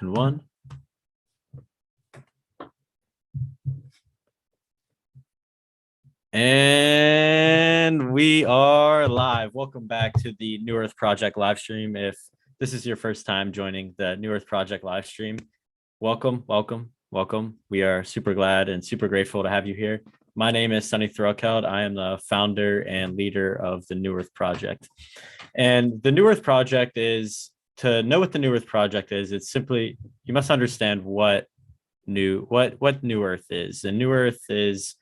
And one. And we are live. Welcome back to the New Earth Project live stream. If this is your first time joining the New Earth Project live stream, welcome. We are super glad and super grateful to have you here. My name is Sunny Threlkeld. I am the founder and leader of the New Earth Project. And the New Earth Project is, to know what the New Earth Project is, it's simply, you must understand what New Earth is. And New Earth is,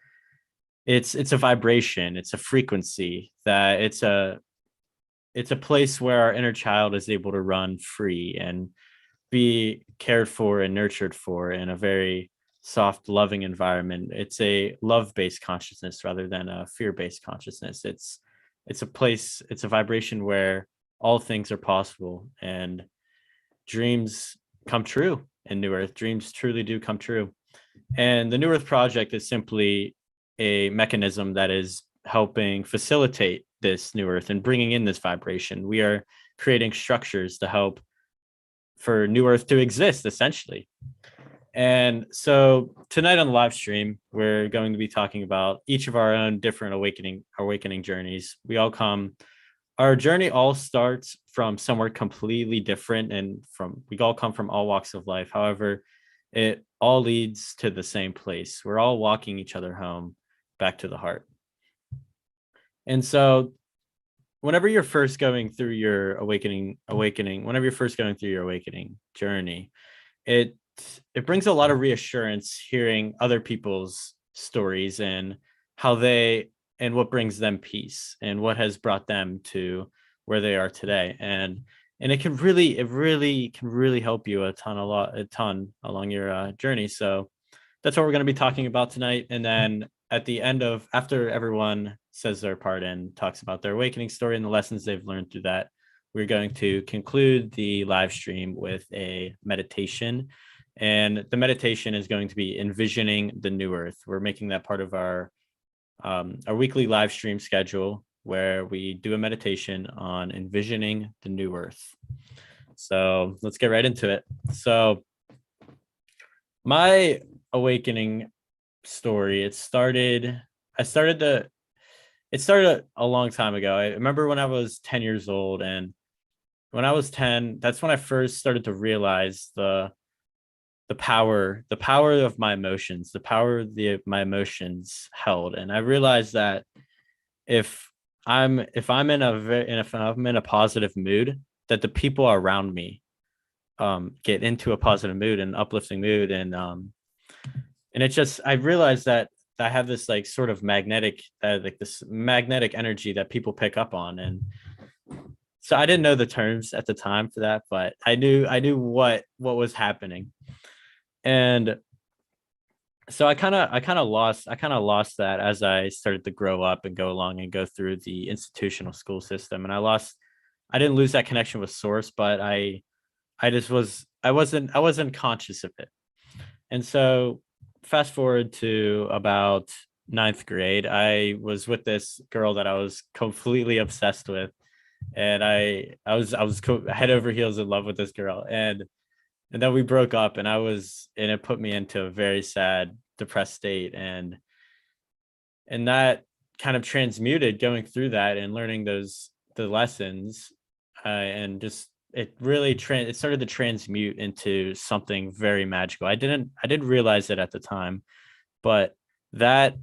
it's a vibration, it's a frequency, that it's a place where our inner child is able to run free and be cared for and nurtured for in a very soft, loving environment. It's a love-based consciousness rather than a fear-based consciousness. It's a place, it's a vibration where all things are possible and dreams come true in New Earth. Dreams truly do come true. And the New Earth Project is simply a mechanism that is helping facilitate this New Earth and bringing in this vibration. We are creating structures to help for New Earth to exist, essentially. And so tonight on the live stream, we're going to be talking about each of our own different awakening journeys. Our journey all starts from somewhere completely different, and we all come from all walks of life. However, it all leads to the same place. We're all walking each other home, back to the heart. And so whenever you're first going through your awakening journey, it brings a lot of reassurance hearing other people's stories and what brings them peace and what has brought them to where they are today. And it can really help you a ton along your journey. So that's what we're going to be talking about tonight. And then at the end after everyone says their part and talks about their awakening story and the lessons they've learned through that, we're going to conclude the live stream with a meditation. And the meditation is going to be envisioning the new earth. We're making that part of our weekly live stream schedule, where we do a meditation on envisioning the new earth. So let's get right into it. So my awakening story, it started a long time ago. I remember when I was 10 years old, and when I was 10, that's when I first started to realize the power of my emotions, the power my emotions held. And I realized that if I'm in a positive mood, that the people around me get into a positive mood and uplifting mood. And it just, I realized that I have this like sort of magnetic energy that people pick up on. And so I didn't know the terms at the time for that, but I knew what was happening. And so I kind of lost that as I started to grow up and go along and go through the institutional school system. And I didn't lose that connection with source, but I wasn't conscious of it. And so fast forward to about 9th grade, I was with this girl that I was completely obsessed with. And I was head over heels in love with this girl. And then we broke up, and it put me into a very sad, depressed state. And that kind of transmuted going through that and learning the lessons, and just it started to transmute into something very magical. I didn't realize it at the time, but that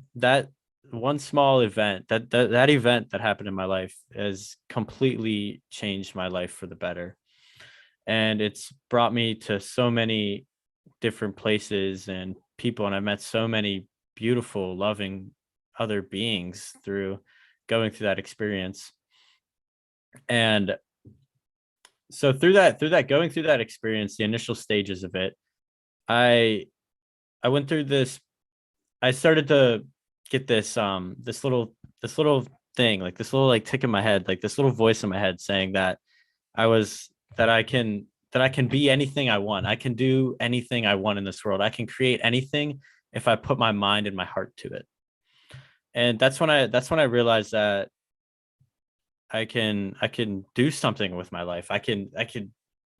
one small event, that event that happened in my life has completely changed my life for the better. And it's brought me to so many different places and people, and I met so many beautiful, loving other beings through going through that experience. And so through that going through that experience, the initial stages of it, I went through this. I started to get this little thing, like this little like tick in my head, like this little voice in my head saying that I can be anything I want. I can do anything I want in this world. I can create anything if I put my mind and my heart to it. And that's when I realized that I can do something with my life. I can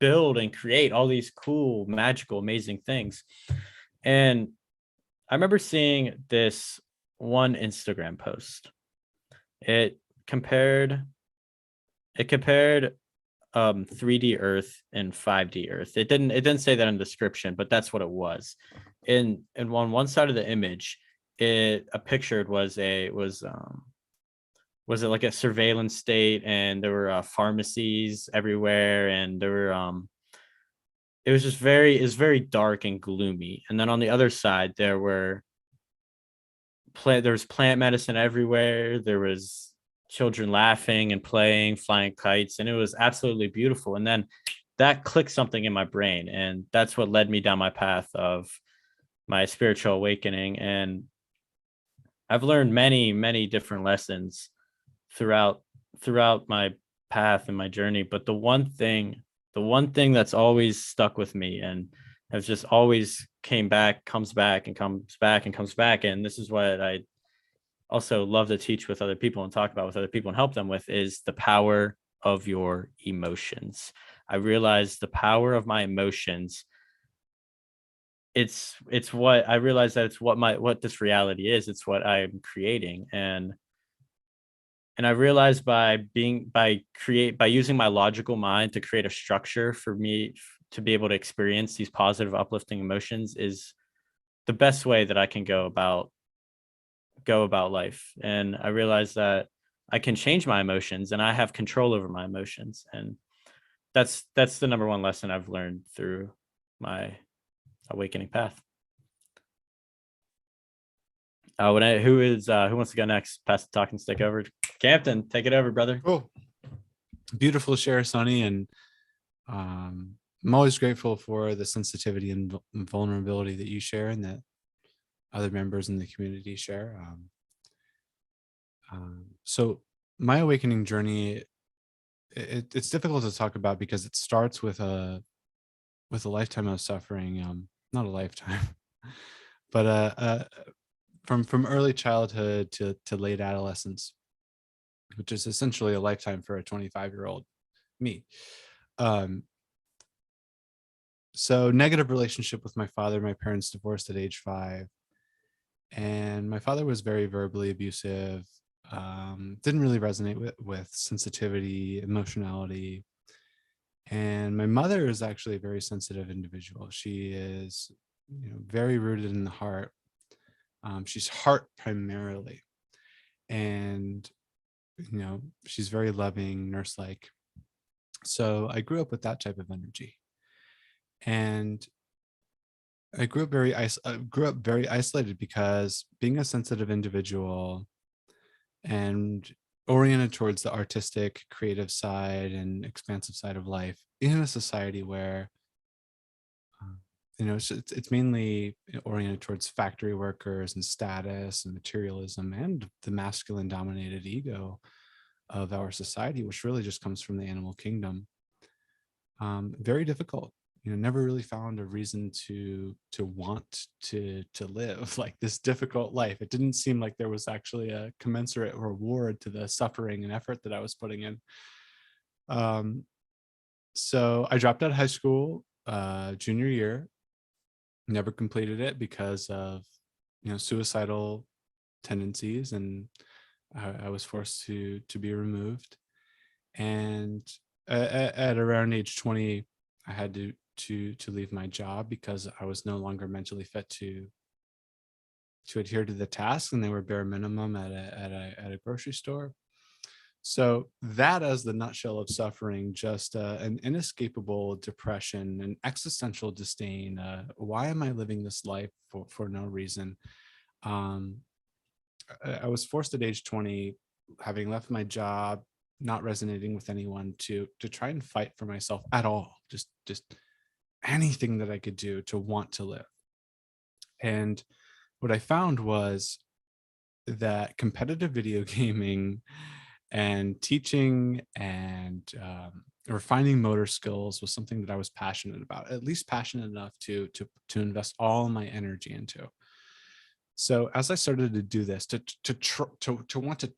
build and create all these cool, magical, amazing things. And I remember seeing this one Instagram post. It compared it compared 3D Earth and 5D Earth. It didn't say that in the description, but that's what it was. And on one side of the image, a pictured was it like a surveillance state, and there were pharmacies everywhere, and there were it was very dark and gloomy. And then on the other side, there was plant medicine everywhere. There was children laughing and playing, flying kites, and it was absolutely beautiful. And then that clicked something in my brain, and that's what led me down my path of my spiritual awakening. And I've learned many, many different lessons throughout my path and my journey. But the one thing that's always stuck with me and has just always comes back and comes back and comes back. And this is what I also love to teach with other people and talk about with other people and help them with, is the power of your emotions. I realized the power of my emotions. It's what I realized, that it's what this reality is. It's what I'm creating. And I realized by using my logical mind to create a structure for me to be able to experience these positive, uplifting emotions is the best way that I can go about life. And I realized that I can change my emotions and I have control over my emotions. And that's the number one lesson I've learned through my awakening path. Who wants to go next? Pass the talking stick over. Captain, take it over, brother. Cool. Beautiful share, Sonny. And I'm always grateful for the sensitivity and vulnerability that you share and that other members in the community share. So my awakening journey, it's difficult to talk about because it starts with a lifetime of suffering. Not a lifetime, but from early childhood to late adolescence, which is essentially a lifetime for a 25-year-old me. So negative relationship with my father. My parents divorced at age 5, and my father was very verbally abusive. Didn't really resonate with sensitivity, emotionality. And my mother is actually a very sensitive individual. She is, very rooted in the heart. She's heart primarily, and she's very loving, nurse-like. So I grew up with that type of energy, and I grew up very isolated because being a sensitive individual and oriented towards the artistic, creative side and expansive side of life in a society where it's mainly oriented towards factory workers and status and materialism and the masculine dominated ego of our society, which really just comes from the animal kingdom. Very difficult. Never really found a reason to want to live like this difficult life. It didn't seem like there was actually a commensurate reward to the suffering and effort that I was putting in. So I dropped out of high school junior year. Never completed it because of suicidal tendencies, and I was forced to be removed. And at around age 20, I had to leave my job because I was no longer mentally fit to adhere to the tasks, and they were bare minimum at a grocery store. So that, as the nutshell of suffering, just an inescapable depression, an existential disdain. Why am I living this life for no reason? I was forced at age 20, having left my job, not resonating with anyone, to try and fight for myself at all. Just anything that I could do to want to live. And what I found was that competitive video gaming and teaching and refining motor skills was something that I was passionate about, at least passionate enough to invest all my energy into. So as I started to do this, to want to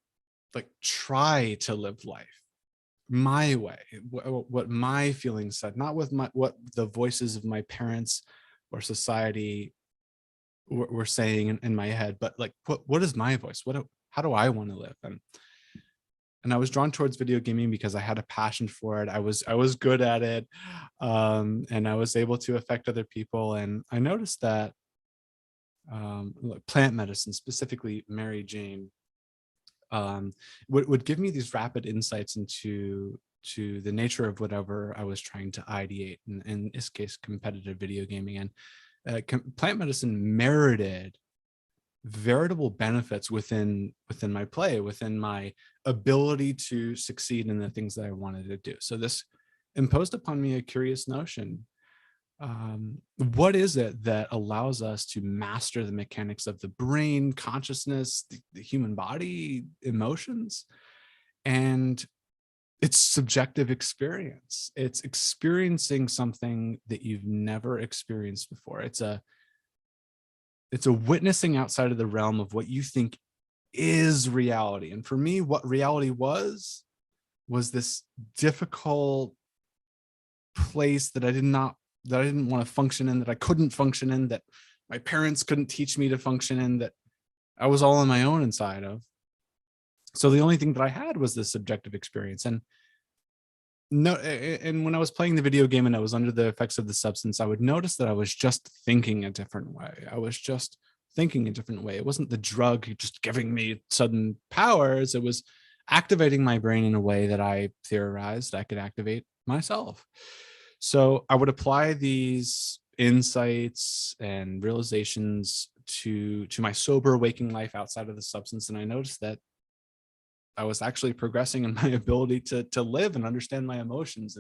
like try to live life, my way, what my feelings said, not with what the voices of my parents or society were saying in my head, but like what is my voice? How do I want to live? And I was drawn towards video gaming because I had a passion for it. I was good at it, and I was able to affect other people. And I noticed that like plant medicine, specifically Mary Jane, would give me these rapid insights into the nature of whatever I was trying to ideate, in this case, competitive video gaming. And plant medicine merited veritable benefits within my play, within my ability to succeed in the things that I wanted to do. So this imposed upon me a curious notion. What is it that allows us to master the mechanics of the brain, consciousness, the human body, emotions? And it's subjective experience. It's experiencing something that you've never experienced before. It's a witnessing outside of the realm of what you think is reality. And for me, what reality was this difficult place that I didn't want to function in, that I couldn't function in, that my parents couldn't teach me to function in, that I was all on my own inside of. So the only thing that I had was this subjective experience. And when I was playing the video game and I was under the effects of the substance, I would notice that I was just thinking a different way. I was just thinking a different way. It wasn't the drug just giving me sudden powers. It was activating my brain in a way that I theorized I could activate myself. So I would apply these insights and realizations to my sober waking life outside of the substance. And I noticed that I was actually progressing in my ability to live and understand my emotions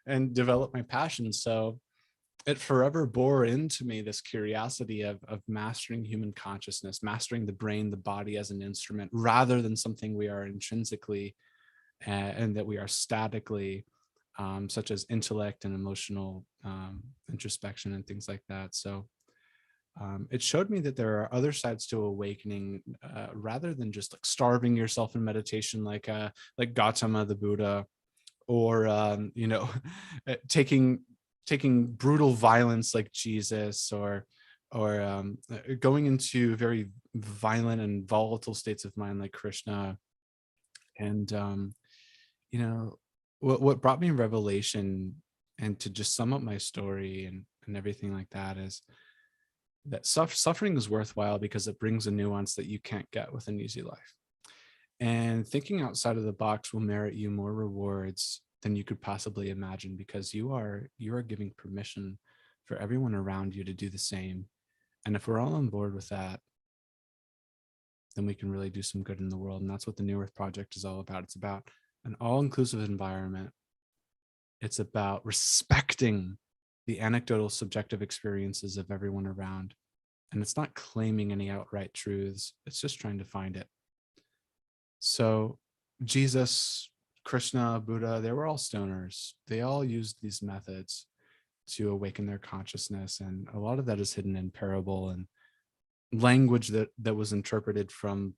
and develop my passions. So it forever bore into me this curiosity of mastering human consciousness, mastering the brain, the body as an instrument, rather than something we are intrinsically and that we are statically, such as intellect and emotional introspection and things like that. So it showed me that there are other sides to awakening, rather than just like starving yourself in meditation, like Gautama the Buddha, or taking brutal violence like Jesus, or going into very violent and volatile states of mind like Krishna. And what brought me revelation, and to just sum up my story and everything like that, is that suffering is worthwhile because it brings a nuance that you can't get with an easy life. And thinking outside of the box will merit you more rewards than you could possibly imagine, because you are giving permission for everyone around you to do the same. And if we're all on board with that, then we can really do some good in the world. And that's what the New Earth Project is all about. It's about an all-inclusive environment. It's about respecting the anecdotal subjective experiences of everyone around. And it's not claiming any outright truths. It's just trying to find it. So Jesus, Krishna, Buddha, they were all stoners. They all used these methods to awaken their consciousness. And a lot of that is hidden in parable and language that was interpreted from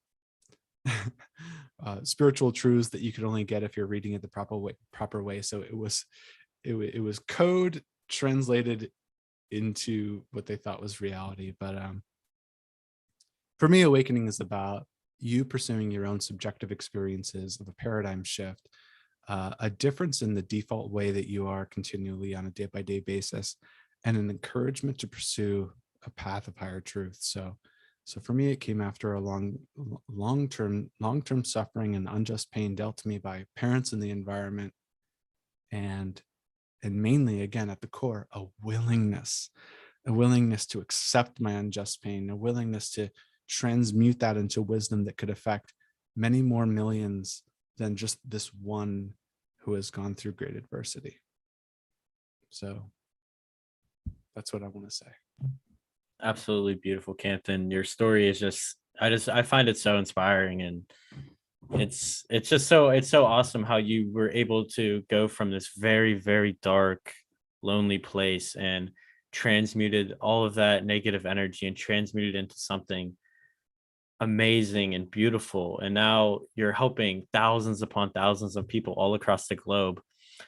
spiritual truths that you could only get if you're reading it the proper way. So it was code translated into what they thought was reality. But for me, awakening is about you pursuing your own subjective experiences of a paradigm shift, a difference in the default way that you are continually on a day-by-day basis, and an encouragement to pursue a path of higher truth. So for me, it came after a long-term suffering and unjust pain dealt to me by parents in the environment, and mainly, again, at the core, a willingness to accept my unjust pain, a willingness to transmute that into wisdom that could affect many more millions than just this one who has gone through great adversity. So that's what I want to say. Absolutely beautiful, Campton. Your story is just I find it so inspiring, and it's so awesome how you were able to go from this very, very dark, lonely place and transmuted all of that negative energy and transmuted into something amazing and beautiful. And now you're helping thousands upon thousands of people all across the globe,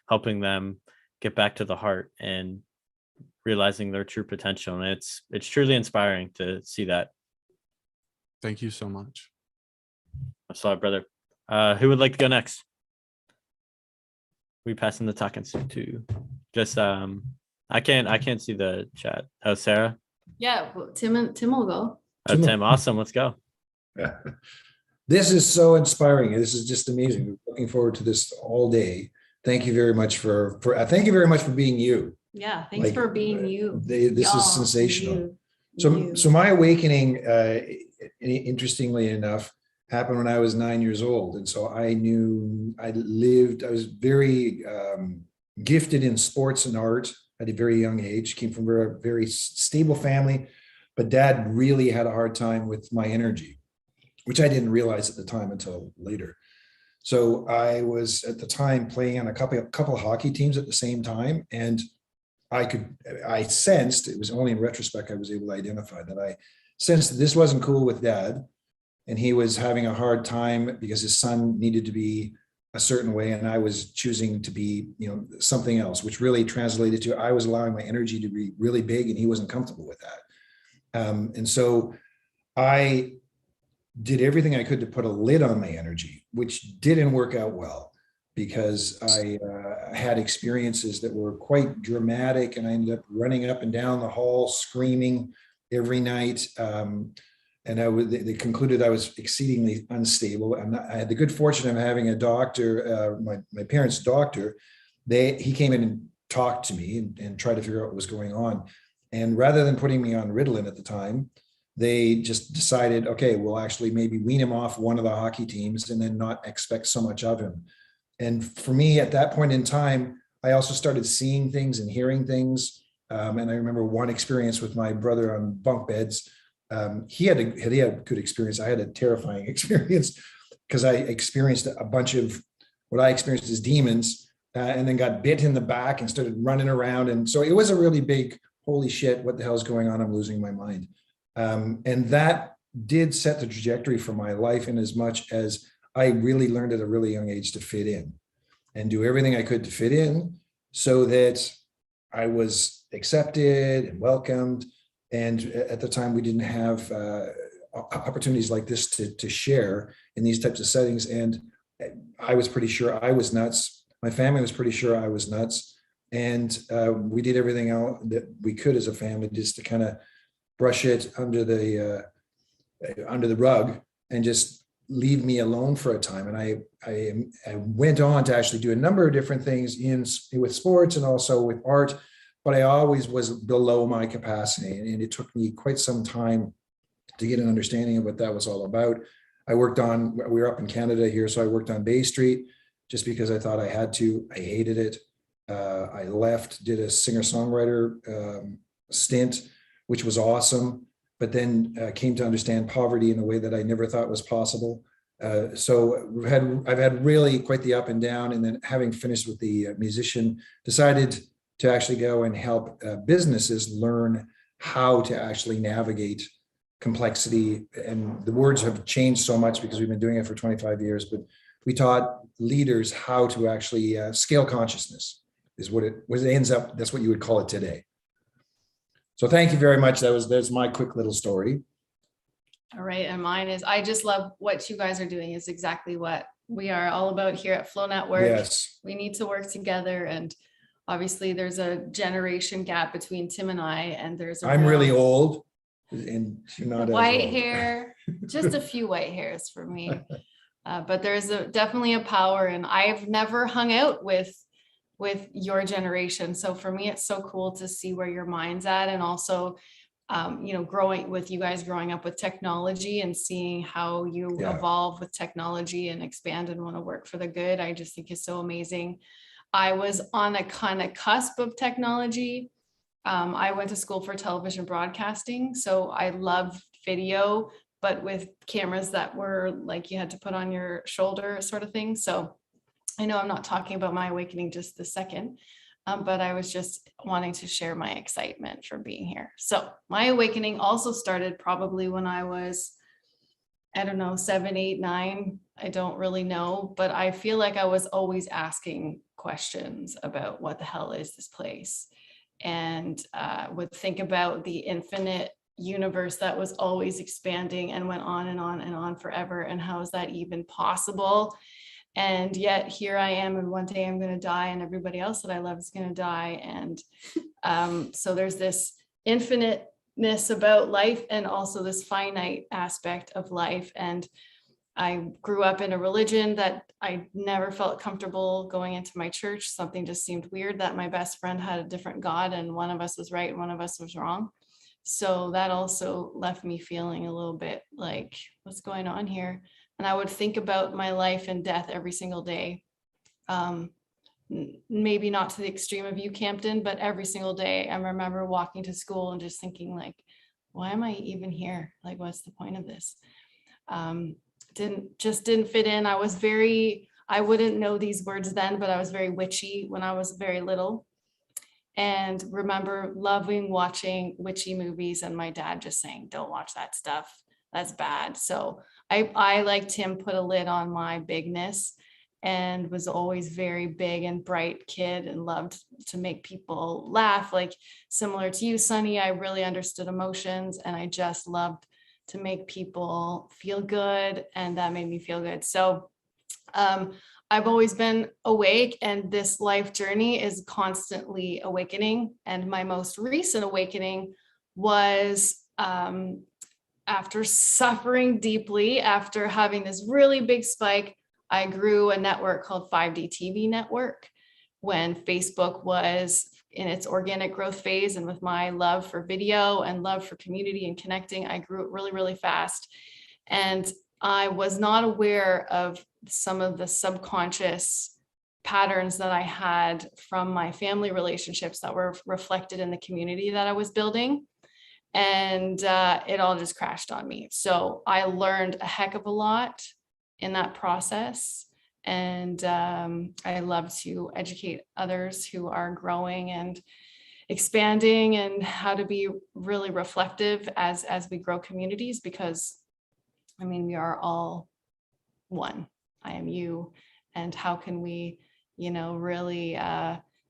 helping them get back to the heart and realizing their true potential. And it's truly inspiring to see that. Thank you so much. I saw it, brother. Who would like to go next? We passing the talking stick to just I can't see the chat. Oh, Sarah. Yeah, well, Tim will go. Oh, Tim, awesome. Let's go. This is so inspiring. This is just amazing. We're looking forward to this all day. Thank you very much for thank you very much for being you. Yeah, thanks for being you. This Y'all, is sensational. you. So my awakening, interestingly enough, happened when I was 9 years old. And so I was very gifted in sports and art at a very young age, came from a very stable family, but dad really had a hard time with my energy, which I didn't realize at the time until later. So I was at the time playing on a couple of hockey teams at the same time. And I sensed, it was only in retrospect I was able to identify that I sensed that this wasn't cool with dad. And he was having a hard time because his son needed to be a certain way. And I was choosing to be, something else, which really translated to, I was allowing my energy to be really big and he wasn't comfortable with that. And so I did everything I could to put a lid on my energy, which didn't work out well because I had experiences that were quite dramatic and I ended up running up and down the hall, screaming every night. And they concluded I was exceedingly unstable. And I had the good fortune of having a doctor, my parents' doctor. He came in and talked to me and tried to figure out what was going on. And rather than putting me on Ritalin at the time, they just decided, okay, we'll actually maybe wean him off one of the hockey teams and then not expect so much of him. And for me, at that point in time, I also started seeing things and hearing things. And I remember one experience with my brother on bunk beds. He had a good experience. I had a terrifying experience because I experienced a bunch of what I experienced as demons and then got bit in the back and started running around. And so it was a really big, holy shit, what the hell is going on? I'm losing my mind. And that did set the trajectory for my life in as much as I really learned at a really young age to fit in and do everything I could to fit in so that I was accepted and welcomed. And at the time, we didn't have opportunities like this to share in these types of settings. And I was pretty sure I was nuts. My family was pretty sure I was nuts. And we did everything else that we could as a family just to kind of brush it under the rug and just leave me alone for a time. And I went on to actually do a number of different things with sports and also with art. But I always was below my capacity. And it took me quite some time to get an understanding of what that was all about. We were up in Canada here, so I worked on Bay Street just because I thought I had to. I hated it. I left, did a singer-songwriter stint, which was awesome, but then came to understand poverty in a way that I never thought was possible. So I've had really quite the up and down. And then having finished with the musician, decided to actually go and help businesses learn how to actually navigate complexity. And the words have changed so much because we've been doing it for 25 years, but we taught leaders how to actually scale consciousness is what it ends up. That's what you would call it today. So thank you very much. That's my quick little story. All right. And mine is, I just love what you guys are doing is exactly what we are all about here at Flow Network. Yes. We need to work together. And obviously there's a generation gap between Tim and I, and I'm really old and you're not white as old. hair, just a few white hairs for me. But there's definitely a power, and I've never hung out with your generation. So for me, it's so cool to see where your mind's at, and also, growing up with technology and seeing how you evolve with technology and expand and want to work for the good. I just think is so amazing. I was on a kind of cusp of technology. I went to school for television broadcasting, so I love video, but with cameras that were like you had to put on your shoulder sort of thing. So I know I'm not talking about my awakening just the second, but I was just wanting to share my excitement for being here. So my awakening also started probably when I was I don't know, 7, 8, 9. I don't really know, but I feel like I was always asking questions about what the hell is this place, and would think about the infinite universe that was always expanding and went on and on and on forever. And how is that even possible? And yet here I am, and one day I'm going to die, and everybody else that I love is going to die. And so there's this infiniteness about life, and also this finite aspect of life. And I grew up in a religion that I never felt comfortable going into my church. Something just seemed weird that my best friend had a different God, and one of us was right and one of us was wrong. So that also left me feeling a little bit like, what's going on here? And I would think about my life and death every single day. Maybe not to the extreme of you, Campton, but every single day. I remember walking to school and just thinking, like, why am I even here? Like, what's the point of this? Didn't fit in. I wouldn't know these words then, but I was very witchy when I was very little. And remember loving watching witchy movies, and my dad just saying, don't watch that stuff. That's bad. So I like Tim put a lid on my bigness, and was always very big and bright kid, and loved to make people laugh. Like similar to you, Sunny, I really understood emotions, and I just loved to make people feel good, and that made me feel good. So I've always been awake, and this life journey is constantly awakening. And my most recent awakening was after suffering deeply, after having this really big spike. I grew a network called 5D TV Network when Facebook was in its organic growth phase. And with my love for video and love for community and connecting, I grew it really, really fast. And I was not aware of some of the subconscious patterns that I had from my family relationships that were reflected in the community that I was building. And it all just crashed on me. So I learned a heck of a lot in that process. And I love to educate others who are growing and expanding, and how to be really reflective as we grow communities, because I mean, we are all one. I am you. And how can we, really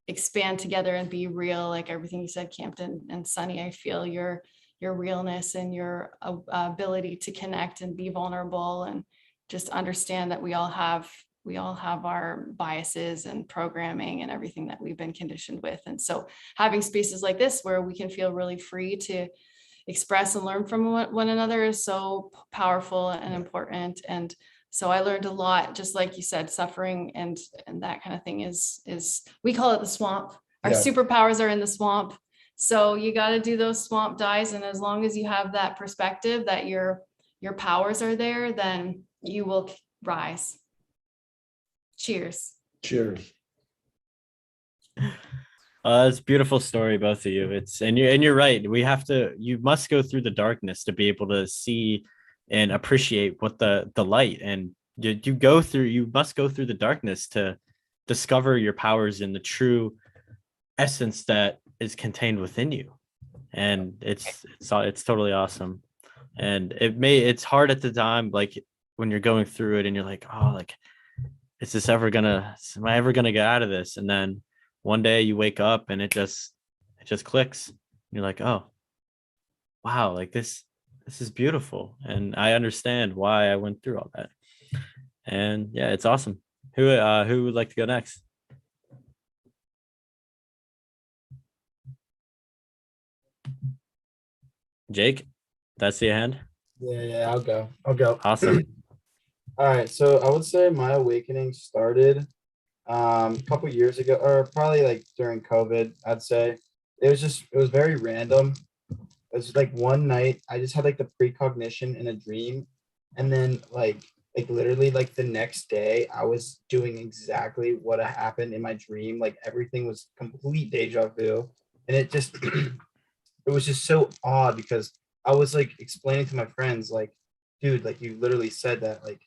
expand together and be real? Like everything you said, Campton and Sunny, I feel your realness and your ability to connect and be vulnerable, and just understand that we all have our biases and programming and everything that we've been conditioned with. And so having spaces like this where we can feel really free to express and learn from one another is so powerful and important. And so I learned a lot, just like you said, suffering and that kind of thing is we call it the swamp. Our superpowers are in the swamp. So you got to do those swamp dives. And as long as you have that perspective that your powers are there, then you will rise. Cheers. Cheers. It's a beautiful story, both of you. You're right. You must go through the darkness to be able to see and appreciate what the light, and you must go through the darkness to discover your powers in the true essence that is contained within you. And it's totally awesome. And it's hard at the time, like when you're going through it and you're like, oh, like, am I ever gonna get out of this? And then one day you wake up and it just clicks. You're like, oh, wow, like this is beautiful. And I understand why I went through all that. And yeah, it's awesome. Who would like to go next? Jake, that's the hand. Yeah, I'll go. Awesome. All right, so I would say my awakening started a couple years ago, or probably like during COVID. I'd say it was very random. It was like one night I just had like the precognition in a dream, and then like literally like the next day I was doing exactly what happened in my dream. Like everything was complete deja vu, and it was just so odd, because I was like explaining to my friends, like, dude, like you literally said that, like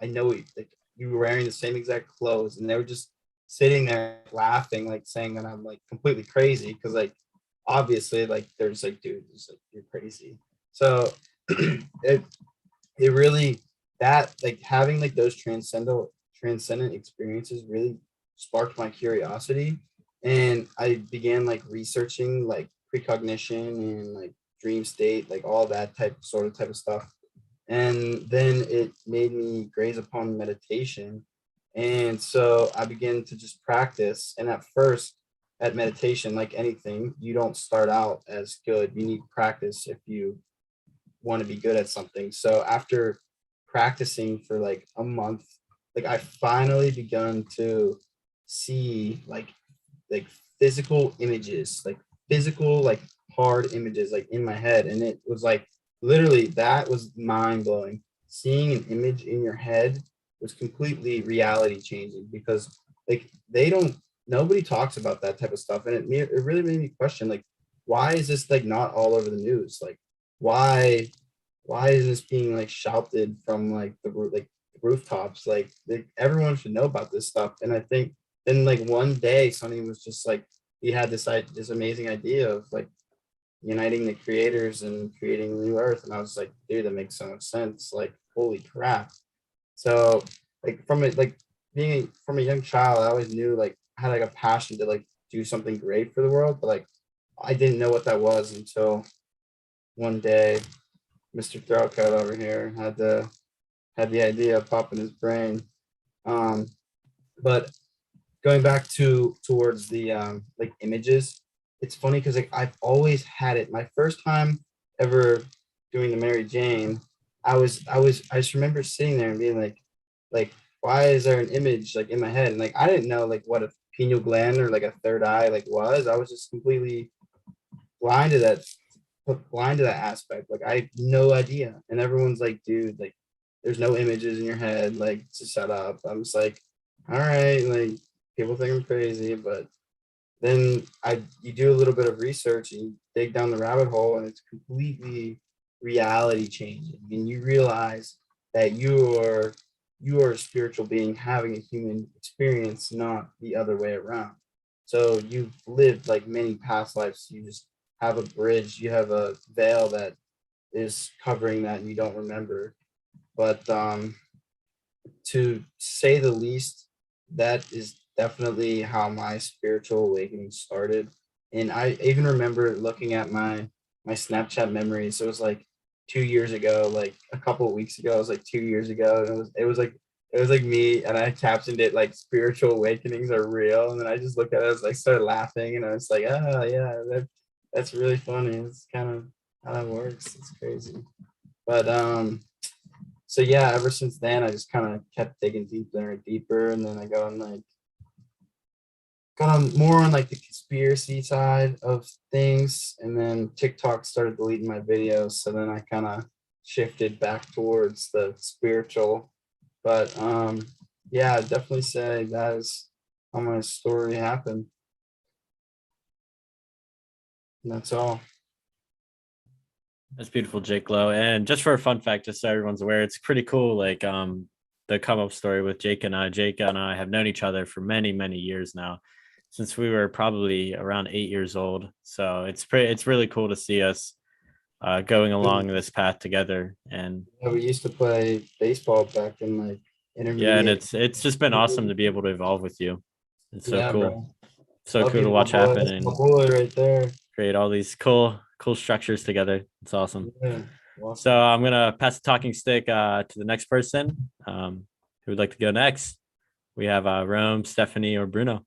I know like you were wearing the same exact clothes, and they were just sitting there laughing, like saying that I'm like completely crazy, because like obviously like there's like, dude, like, you're crazy. So it it really, that like having like those transcendent experiences really sparked my curiosity, and I began like researching like precognition and like dream state, like all that type of stuff. And then it made me graze upon meditation. And so I began to just practice. And at first, at meditation, like anything, you don't start out as good. You need practice if you want to be good at something. So after practicing for like a month, like I finally begun to see like physical images, like physical, like hard images, like in my head. And it was like literally that was mind blowing. Seeing an image in your head was completely reality changing, because like they don't, nobody talks about that type of stuff. And it really made me question, like, why is this like not all over the news? Like, why is this being like shouted from like like rooftops? Like everyone should know about this stuff. And I think then like one day Sonny was just like, he had this amazing idea of like uniting the creators and creating New Earth. And I was like, dude, that makes so much sense. Like, holy crap. So like from it, like from a young child, I always knew like I had like a passion to like do something great for the world, but like I didn't know what that was until one day Mr. Throwcut over here had the idea pop in his brain. Um, but going back towards the like images, it's funny because like I've always had it. My first time ever doing the Mary Jane, I just remember sitting there and being like why is there an image like in my head? And like I didn't know like what a pineal gland or like a third eye like was. I was just completely blind to that blind to that aspect. Like I had no idea. And everyone's like, dude, like there's no images in your head, like to shut up. I'm just like, all right, like people think I'm crazy, but then you do a little bit of research and you dig down the rabbit hole, and it's completely reality changing. And you realize that you are a spiritual being having a human experience, not the other way around. So you've lived like many past lives. You just have a bridge, you have a veil that is covering that and you don't remember. But to say the least, that is definitely how my spiritual awakening started. And I even remember looking at my Snapchat memories. It was like 2 years ago, like a couple of weeks ago. It was like 2 years ago, and it was like me, and I captioned it like "spiritual awakenings are real," and then I just looked at it, I was like started laughing, and I was like, "Oh yeah, that's really funny." It's kind of how that works. It's crazy, but so yeah, ever since then, I just kind of kept digging deeper and deeper, and then I got on more on like the conspiracy side of things, and then TikTok started deleting my videos, so then I kind of shifted back towards the spiritual. But yeah, I'd definitely say that is how my story happened. And that's all. That's beautiful, Jake Lowe. And just for a fun fact, just so everyone's aware, it's pretty cool. Like the come up story with Jake and I. Jake and I have known each other for many, many years now, since we were probably around 8 years old. So it's really cool to see us going along this path together. And Yeah, we used to play baseball back in like yeah, and intermediate. it's just been awesome to be able to evolve with you. It's so Yeah, cool. bro. So Love cool you, to my watch boy. happen That's my and boy right there. create all these cool structures together. It's awesome. Yeah, So awesome. I'm gonna pass the talking stick to the next person who would like to go next. We have Rome, Stephanie, or Bruno.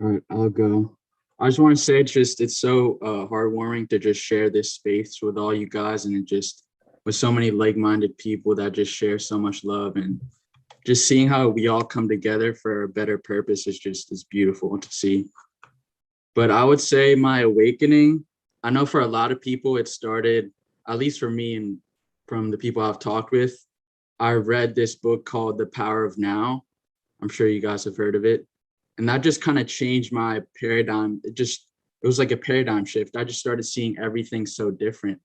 All right, I'll go. I just want to say it's so heartwarming to just share this space with all you guys, and it just with so many like-minded people that just share so much love, and just seeing how we all come together for a better purpose is beautiful to see. But I would say my awakening, I know for a lot of people it started, at least for me and from the people I've talked with, I read this book called The Power of Now. I'm sure you guys have heard of it. And that just kind of changed my paradigm. It was like a paradigm shift. I just started seeing everything so different,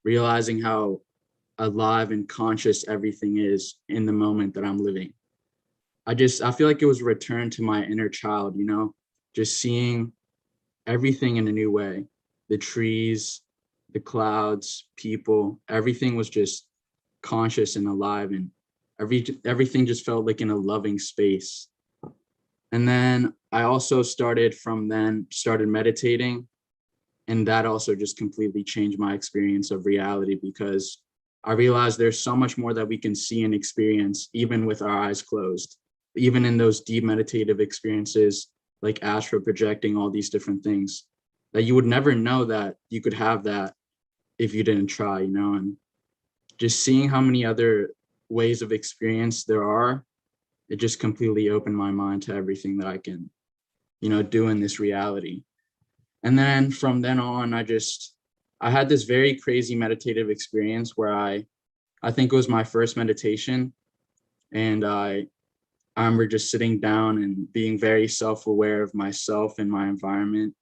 realizing how alive and conscious everything is in the moment that I'm living. I feel like it was a return to my inner child, just seeing everything in a new way. the trees, the clouds, people, everything was just conscious and alive, and everything just felt like in a loving space. And then I also started meditating, and that also just completely changed my experience of reality, because I realized there's so much more that we can see and experience even with our eyes closed, even in those deep meditative experiences like astral projecting, all these different things that you would never know that you could have that if you didn't try, and just seeing how many other ways of experience there are, it just completely opened my mind to everything that I can, do in this reality. And then from then on, I had this very crazy meditative experience where I think it was my first meditation. And I remember just sitting down and being very self-aware of myself and my environment.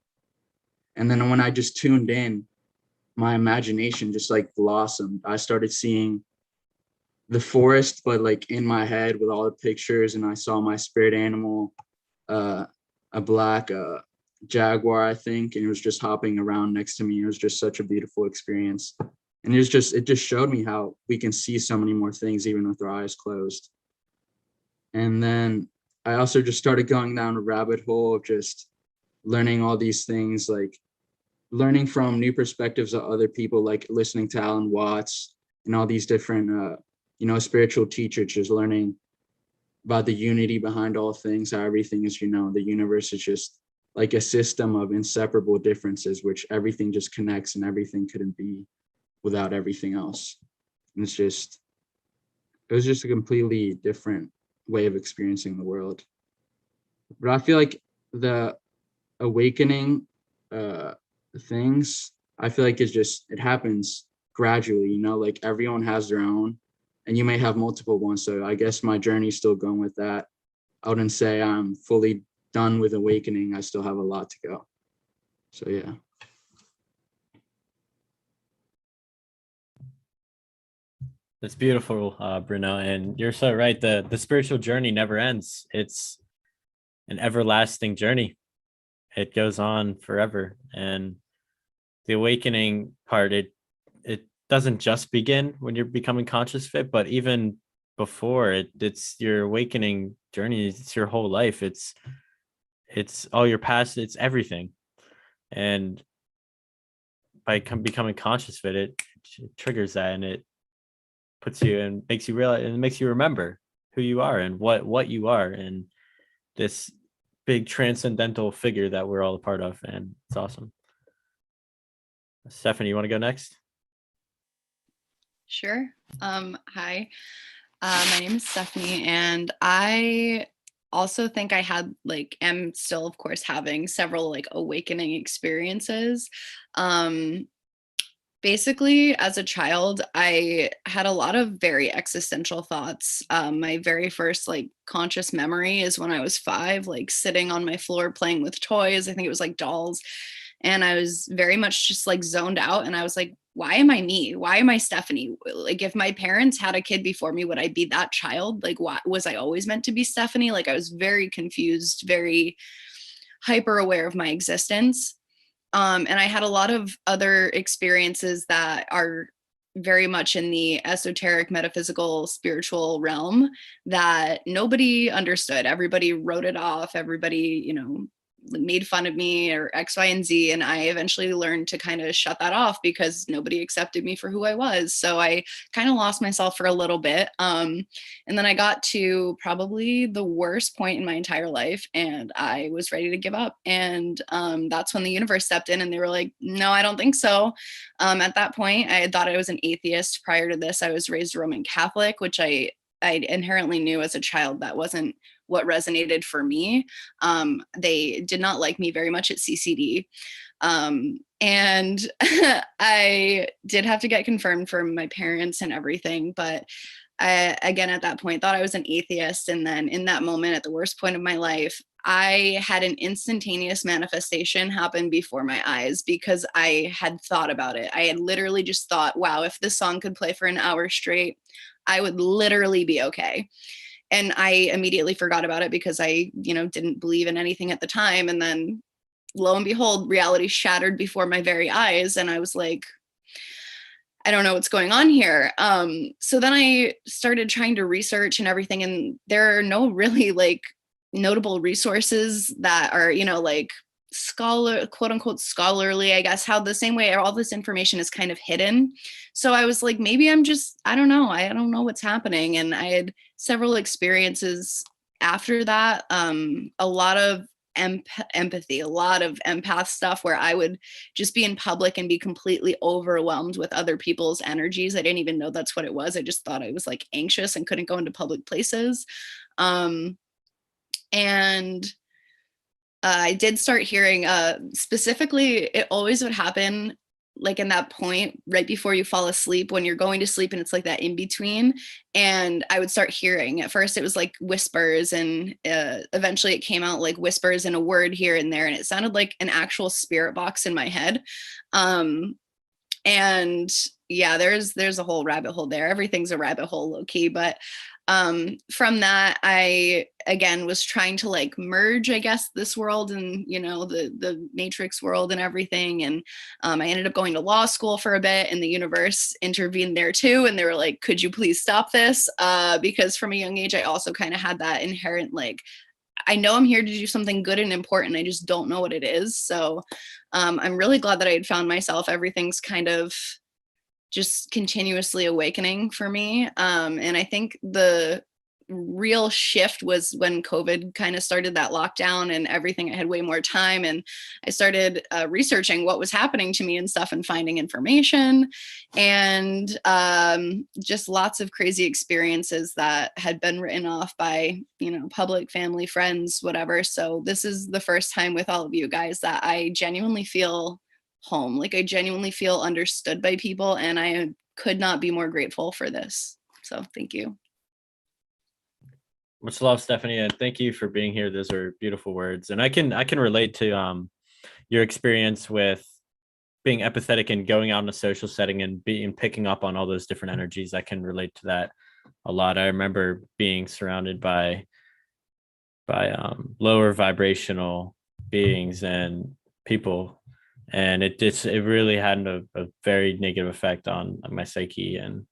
And then when I just tuned in, my imagination just like blossomed. I started seeing the forest, but like in my head with all the pictures, and I saw my spirit animal, a black jaguar, I think, and it was just hopping around next to me. It was just such a beautiful experience. And it just showed me how we can see so many more things even with our eyes closed. And then I also just started going down a rabbit hole of just learning all these things, like learning from new perspectives of other people, like listening to Alan Watts and all these different, spiritual teachers, just learning about the unity behind all things, how everything is, the universe is just like a system of inseparable differences, which everything just connects and everything couldn't be without everything else. And it was just a completely different way of experiencing the world. But I feel like the awakening things, I feel like it happens gradually, like everyone has their own, and you may have multiple ones. So I guess my journey's still going with that. I wouldn't say I'm fully done with awakening. I still have a lot to go. So yeah. That's beautiful, Bruno. And you're so right. The spiritual journey never ends. It's an everlasting journey. It goes on forever. And the awakening part, it doesn't just begin when you're becoming conscious fit, but even before it's your awakening journey. It's your whole life. It's all your past. It's everything. And by becoming conscious fit, it triggers that, and it puts you and makes you realize, and makes you remember who you are and what you are, and this big transcendental figure that we're all a part of. And it's awesome. Stephanie, you want to go next? Sure. Hi, my name is Stephanie, and I also think I am still, of course, having several awakening experiences. Basically, as a child, I had a lot of very existential thoughts. My very first conscious memory is when I was 5, sitting on my floor playing with toys. I think it was dolls. And I was very much just zoned out. And I was like, why am I me? Why am I Stephanie? If my parents had a kid before me, would I be that child? Why was I always meant to be Stephanie? I was very confused, very hyper aware of my existence. And I had a lot of other experiences that are very much in the esoteric, metaphysical, spiritual realm that nobody understood. Everybody wrote it off. Everybody, made fun of me or X, Y, and Z. And I eventually learned to kind of shut that off because nobody accepted me for who I was. So I kind of lost myself for a little bit. And then I got to probably the worst point in my entire life, and I was ready to give up. And that's when the universe stepped in, and they were like, no, I don't think so. At that point, I had thought I was an atheist. Prior to this, I was raised Roman Catholic, which I inherently knew as a child that wasn't what resonated for me. They did not like me very much at CCD. And I did have to get confirmed from my parents and everything. But I, again, at that point, thought I was an atheist. And then in that moment, at the worst point of my life, I had an instantaneous manifestation happen before my eyes because I had thought about it. I had literally just thought, wow, if this song could play for an hour straight, I would literally be okay. And I immediately forgot about it because I, didn't believe in anything at the time. And then lo and behold, reality shattered before my very eyes. And I was like, I don't know what's going on here. So then I started trying to research and everything, and there are no really like notable resources that are, like quote unquote scholarly, I guess, how the same way all this information is kind of hidden. So I was like, maybe I don't know. I don't know what's happening. And I had several experiences after that. A lot of empathy, a lot of empath stuff where I would just be in public and be completely overwhelmed with other people's energies. I didn't even know that's what it was. I just thought I was like anxious and couldn't go into public places. And I did start hearing, specifically, it always would happen like in that point right before you fall asleep, when you're going to sleep and it's like that in between. And I would start hearing, at first it was like whispers, and eventually it came out like whispers and a word here and there, and it sounded like an actual spirit box in my head. And yeah, there's a whole rabbit hole there. Everything's a rabbit hole, low key. But from that, I again was trying to like merge, I guess, this world and the matrix world and everything. And I ended up going to law school for a bit, and the universe intervened there too. And they were like, "Could you please stop this?" Because from a young age, I also kind of had that inherent like, I know I'm here to do something good and important. I just don't know what it is. So I'm really glad that I had found myself. Everything's kind of just continuously awakening for me. And I think the real shift was when COVID kind of started that lockdown and everything. I had way more time, and I started researching what was happening to me and stuff, and finding information, and just lots of crazy experiences that had been written off by, public, family, friends, whatever. So this is the first time with all of you guys that I genuinely feel home. Like I genuinely feel understood by people, and I could not be more grateful for this. So thank you. Much love, Stephanie, and thank you for being here. Those are beautiful words, and I can relate to your experience with being empathetic and going out in a social setting and picking up on all those different energies. I can relate to that a lot. I remember being surrounded by lower vibrational beings and people, and it really had a very negative effect on my psyche, and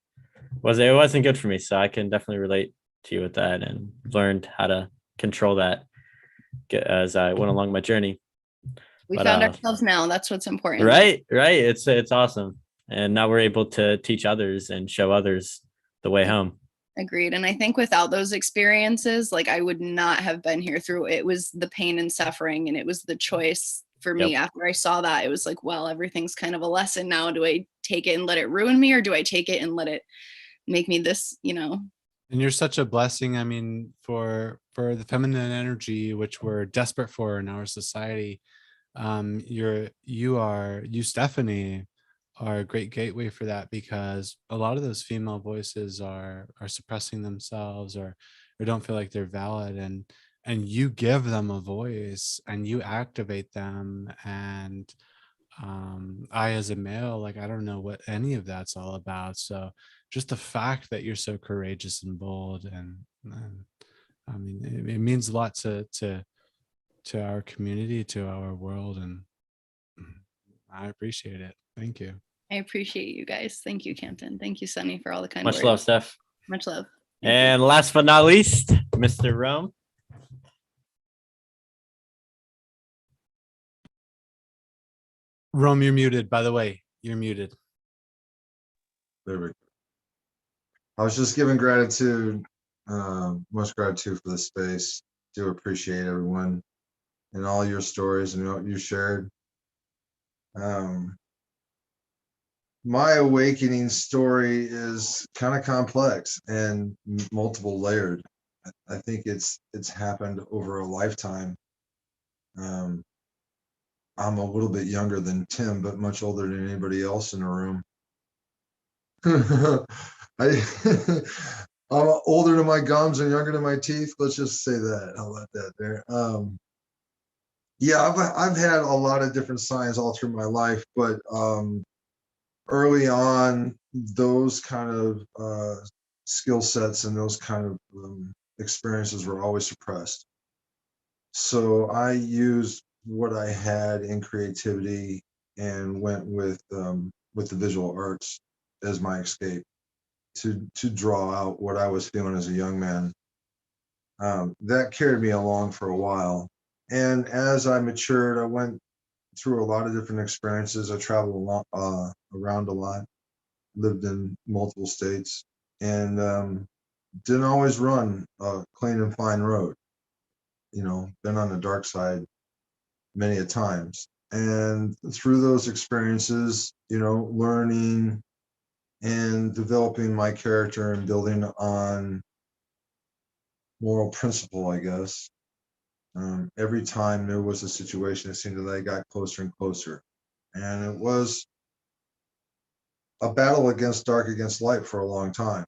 it wasn't good for me. So I can definitely relate to you with that, and learned how to control that as I went along my journey. We found ourselves now. That's what's important. Right. It's awesome, and now we're able to teach others and show others the way home. Agreed. And I think without those experiences, like I would not have been here through it. Was the pain and suffering, and it was the choice for me. Yep. After I saw that, it was like, well, everything's kind of a lesson now. Do I take it and let it ruin me, or do I take it and let it make me this, And you're such a blessing. I mean, for the feminine energy, which we're desperate for in our society, you, Stephanie, are a great gateway for that, because a lot of those female voices are suppressing themselves, or don't feel like they're valid, and you give them a voice and you activate them. And I, as a male, like, I don't know what any of that's all about. So just the fact that you're so courageous and bold, and I mean, it means a lot to our community, to our world, and I appreciate it. Thank you. I appreciate you guys. Thank you, Canton. Thank you, Sunny, for all the kind Much words. love, Steph. Much love. Thank And last but not least, Mr. Rome. Rome, you're muted, by the way. You're muted. There we go. I was just giving gratitude, much gratitude for the space. Do appreciate everyone and all your stories and what you shared. My awakening story is kind of complex and multiple layered. I think it's happened over a lifetime. I'm a little bit younger than Tim, but much older than anybody else in the room. I'm older than my gums and younger than my teeth. Let's just say that. I'll let that there. Yeah, I've had a lot of different signs all through my life, but early on, those kind of skill sets and those kind of experiences were always suppressed. So I used what I had in creativity and went with the visual arts as my escape to draw out what I was feeling as a young man. That carried me along for a while. And as I matured, I went through a lot of different experiences. I traveled a lot, around a lot, lived in multiple states, and didn't always run a clean and fine road. You know, been on the dark side many a times. And through those experiences, you know, learning and developing my character and building on moral principle, I guess. Every time there was a situation, it seemed that I got closer and closer. And it was a battle against dark, against light for a long time.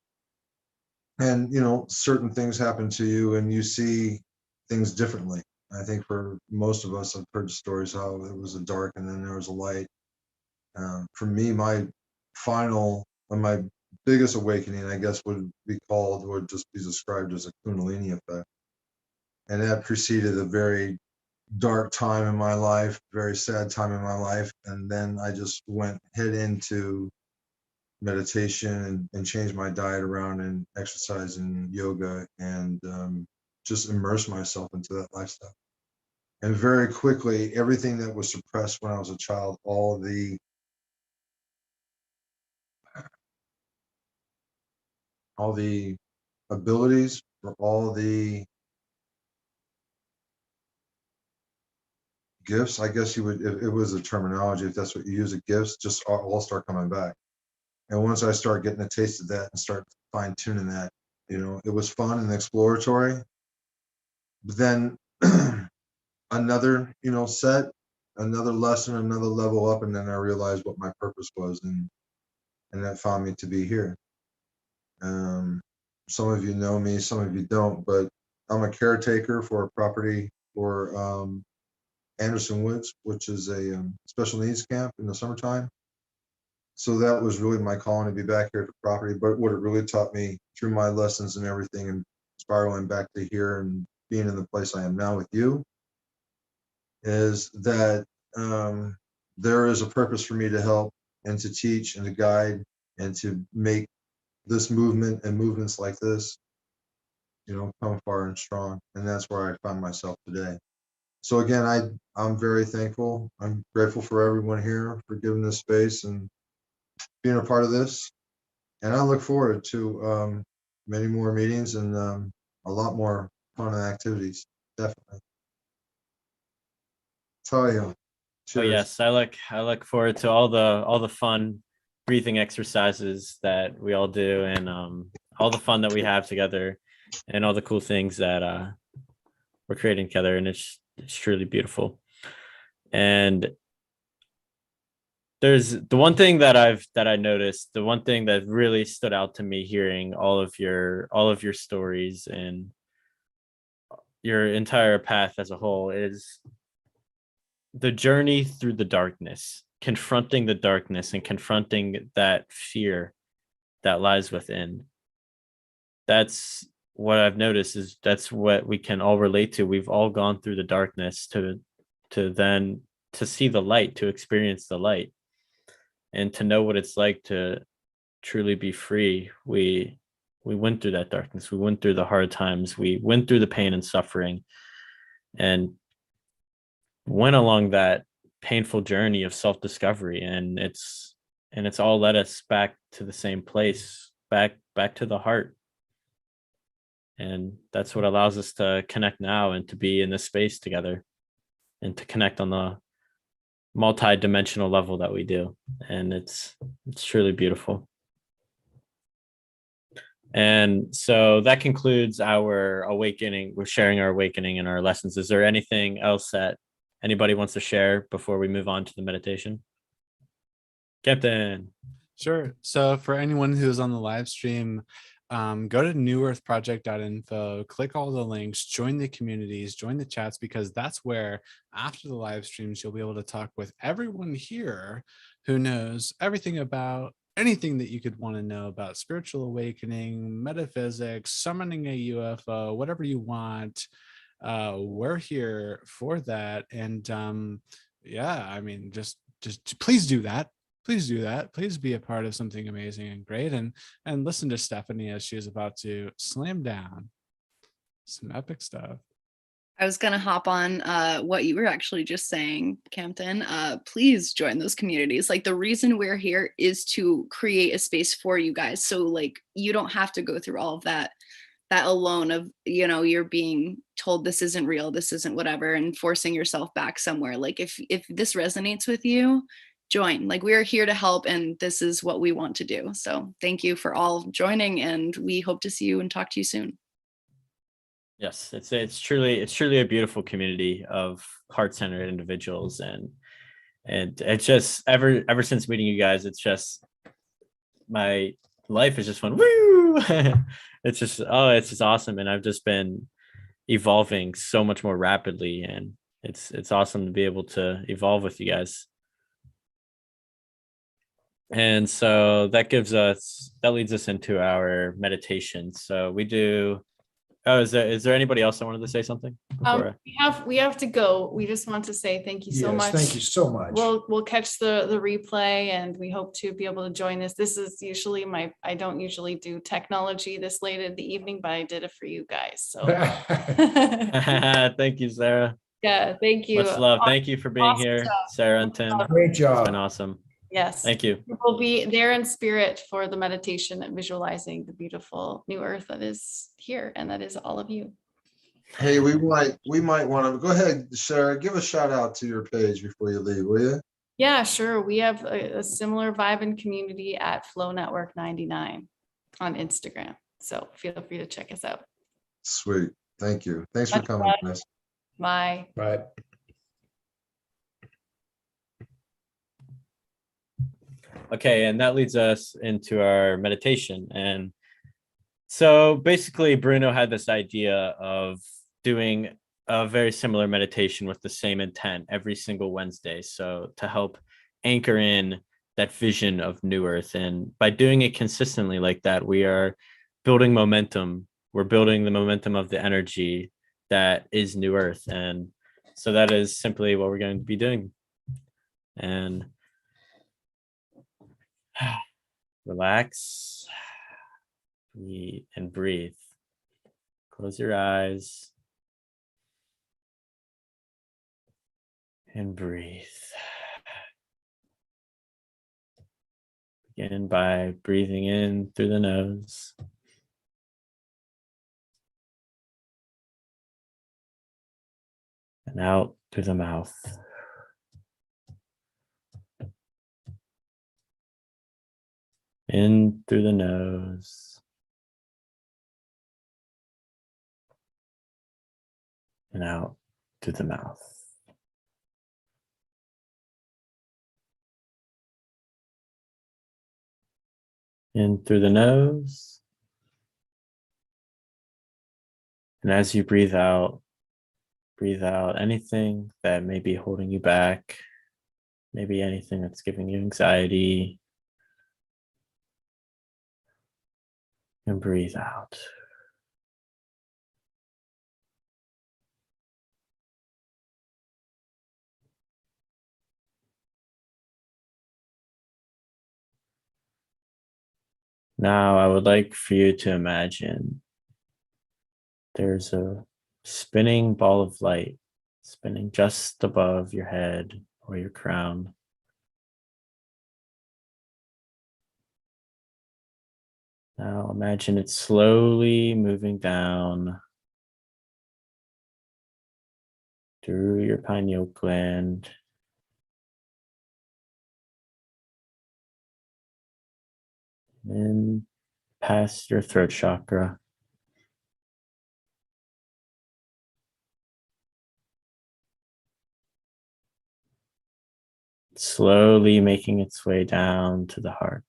And, you know, certain things happen to you and you see things differently. I think for most of us, I've heard stories how it was a dark and then there was a light. For me, my final, or my biggest awakening, I guess would just be described as a Kundalini effect. And that preceded a very dark time in my life, very sad time in my life. And then I just went head into meditation and changed my diet around and exercise and yoga and just immerse myself into that lifestyle. And very quickly, everything that was suppressed when I was a child, all the abilities or all the gifts, I guess you would, if it was a terminology, if that's what you use, gifts, just all start coming back. And once I start getting a taste of that and start fine tuning that, you know, it was fun and exploratory. But then another, you know, another lesson, another level up, and then I realized what my purpose was, and that found me to be here. Some of you know me, some of you don't, but I'm a caretaker for a property for Anderson Woods, which is a special needs camp in the summertime. So that was really my calling to be back here at the property. But what it really taught me through my lessons and everything and spiraling back to here and being in the place I am now with you is that there is a purpose for me to help and to teach and to guide and to make this movement and movements like this, you know, come far and strong. And that's where I find myself today. So again, I'm very thankful. I'm grateful for everyone here for giving this space and being a part of this. And I look forward to many more meetings and a lot more fun and activities. Definitely. Tell you. Oh Cheers. yes, I look forward to all the fun breathing exercises that we all do and all the fun that we have together and all the cool things that we're creating together, and it's truly beautiful. And there's the one thing that I noticed, the one thing that really stood out to me hearing all of your stories and your entire path as a whole is the journey through the darkness, confronting the darkness and confronting that fear that lies within. That's what I've noticed is that's what we can all relate to. We've all gone through the darkness to then to see the light, to experience the light, and to know what it's like to truly be free. We went through that darkness. We went through the hard times. We went through the pain and suffering and went along that painful journey of self-discovery, and it's all led us back to the same place, back to the heart. And that's what allows us to connect now and to be in this space together and to connect on the multi-dimensional level that we do. And it's truly beautiful. And so that concludes our awakening. We're sharing our awakening and our lessons. Is there anything else that anybody wants to share before we move on to the meditation? Captain. Sure. So for anyone who's on the live stream, go to newearthproject.info, click all the links, join the communities, join the chats, because that's where after the live streams, you'll be able to talk with everyone here who knows everything about anything that you could want to know about spiritual awakening, metaphysics, summoning a UFO, whatever you want. we're here for that. And yeah, I mean, just please do that. Please do that. Please be a part of something amazing and great. And listen to Stephanie as she is about to slam down some epic stuff. I was gonna hop on what you were actually just saying, Campton. Please join those communities. Like the reason we're here is to create a space for you guys. So like you don't have to go through all of that alone of, you know, you're being told this isn't real, this isn't whatever, and forcing yourself back somewhere. Like if this resonates with you, join. Like we're here to help and this is what we want to do. So thank you for all joining and we hope to see you and talk to you soon. Yes, it's truly a beautiful community of heart-centered individuals, and it's just ever since meeting you guys, it's just my life is just fun. Woo! It's just awesome, and I've just been evolving so much more rapidly, and it's awesome to be able to evolve with you guys. And so that leads us into our meditation. So we do. Oh, is there anybody else that wanted to say something? We have to go. We just want to say thank you so much. Thank you so much. We'll catch the replay and we hope to be able to join this. This is usually I don't usually do technology this late in the evening, but I did it for you guys. So thank you, Sarah. yeah, thank you. Much love. Thank you for being here, Sarah and Tim. Great It's job. been awesome. Yes. Thank you. We'll be there in spirit for the meditation and visualizing the beautiful new earth that is here, and that is all of you. Hey, we might want to go ahead, Sarah, give a shout out to your page before you leave, will you? Yeah, sure. We have a similar vibe and community at Flow Network 99 on Instagram. So feel free to check us out. Sweet. Thank you. Thanks for coming, guys. Bye. Bye. Okay, and that leads us into our meditation. And so basically, Bruno had this idea of doing a very similar meditation with the same intent every single Wednesday. So to help anchor in that vision of New Earth. And by doing it consistently like that, we are building momentum. We're building the momentum of the energy that is New Earth. And so that is simply what we're going to be doing. And relax and breathe. Close your eyes and breathe. Begin by breathing in through the nose. And out through the mouth. In through the nose. And out through the mouth. In through the nose. And as you breathe out anything that may be holding you back, maybe anything that's giving you anxiety. And breathe out. Now I would like for you to imagine there's a spinning ball of light spinning just above your head or your crown. Now imagine it slowly moving down through your pineal gland, and past your throat chakra. Slowly making its way down to the heart.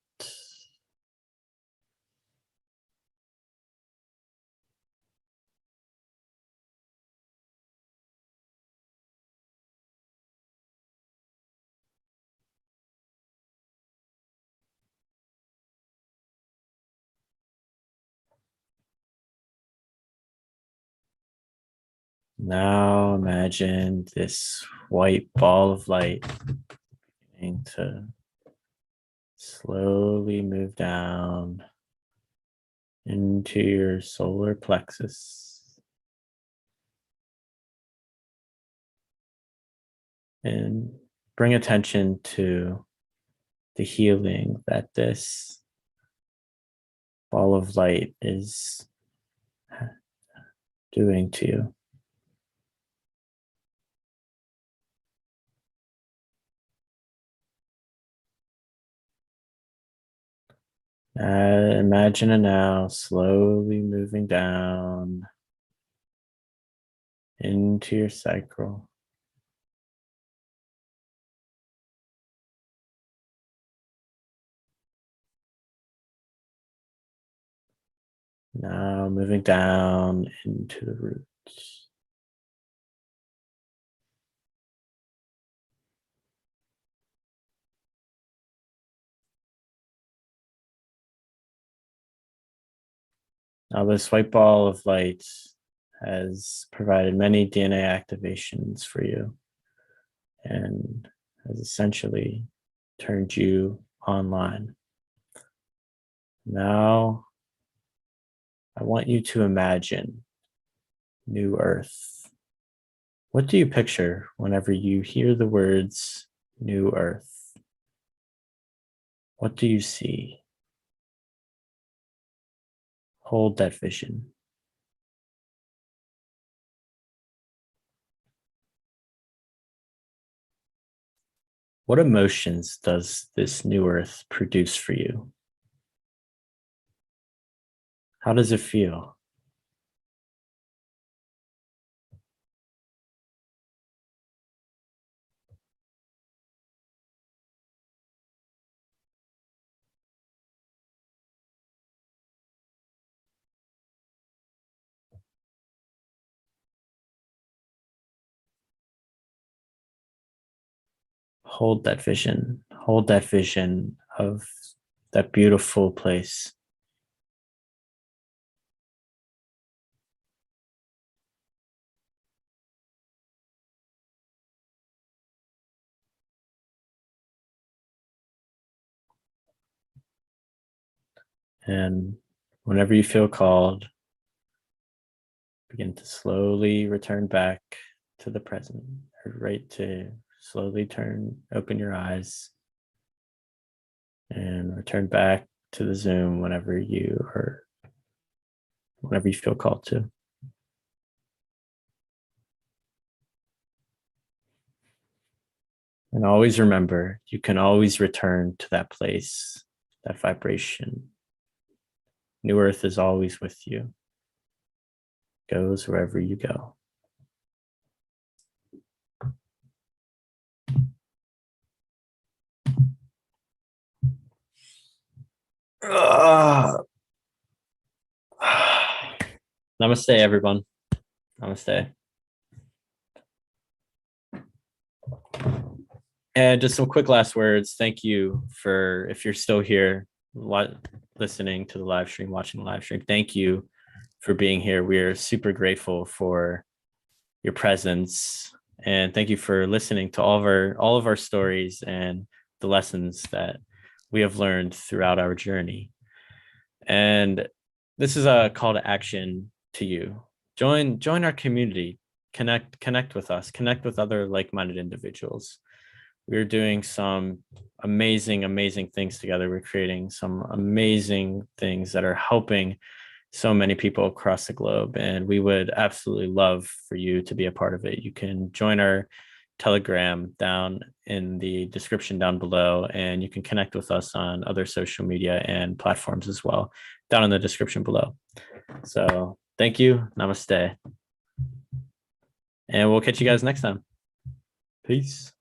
Now imagine this white ball of light beginning to slowly move down into your solar plexus and bring attention to the healing that this ball of light is doing to you. Imagine it now slowly moving down into your sacral. Now moving down into the roots. Now this white ball of light has provided many DNA activations for you and has essentially turned you online. Now, I want you to imagine New Earth. What do you picture whenever you hear the words New Earth? What do you see? Hold that vision. What emotions does this New Earth produce for you? How does it feel? Hold that vision. Hold that vision of that beautiful place. And whenever you feel called, begin to slowly return back to the present, or right to slowly open your eyes and return back to the Zoom whenever you feel called to. And always remember, you can always return to that place, that vibration. New Earth is always with you, goes wherever you go. Namaste, everyone. Namaste. And just some quick last words. Thank you for, if you're still here listening to the live stream, watching the live stream, thank you for being here. We are super grateful for your presence. And thank you for listening to all of our stories and the lessons that we have learned throughout our journey. And this is a call to action to you. Join our community, connect with us, connect with other like-minded individuals. We're doing some amazing things together. We're creating some amazing things that are helping so many people across the globe, and we would absolutely love for you to be a part of it. You can join our Telegram down in the description down below, and you can connect with us on other social media and platforms as well down in the description below. So thank you. Namaste. And we'll catch you guys next time. Peace.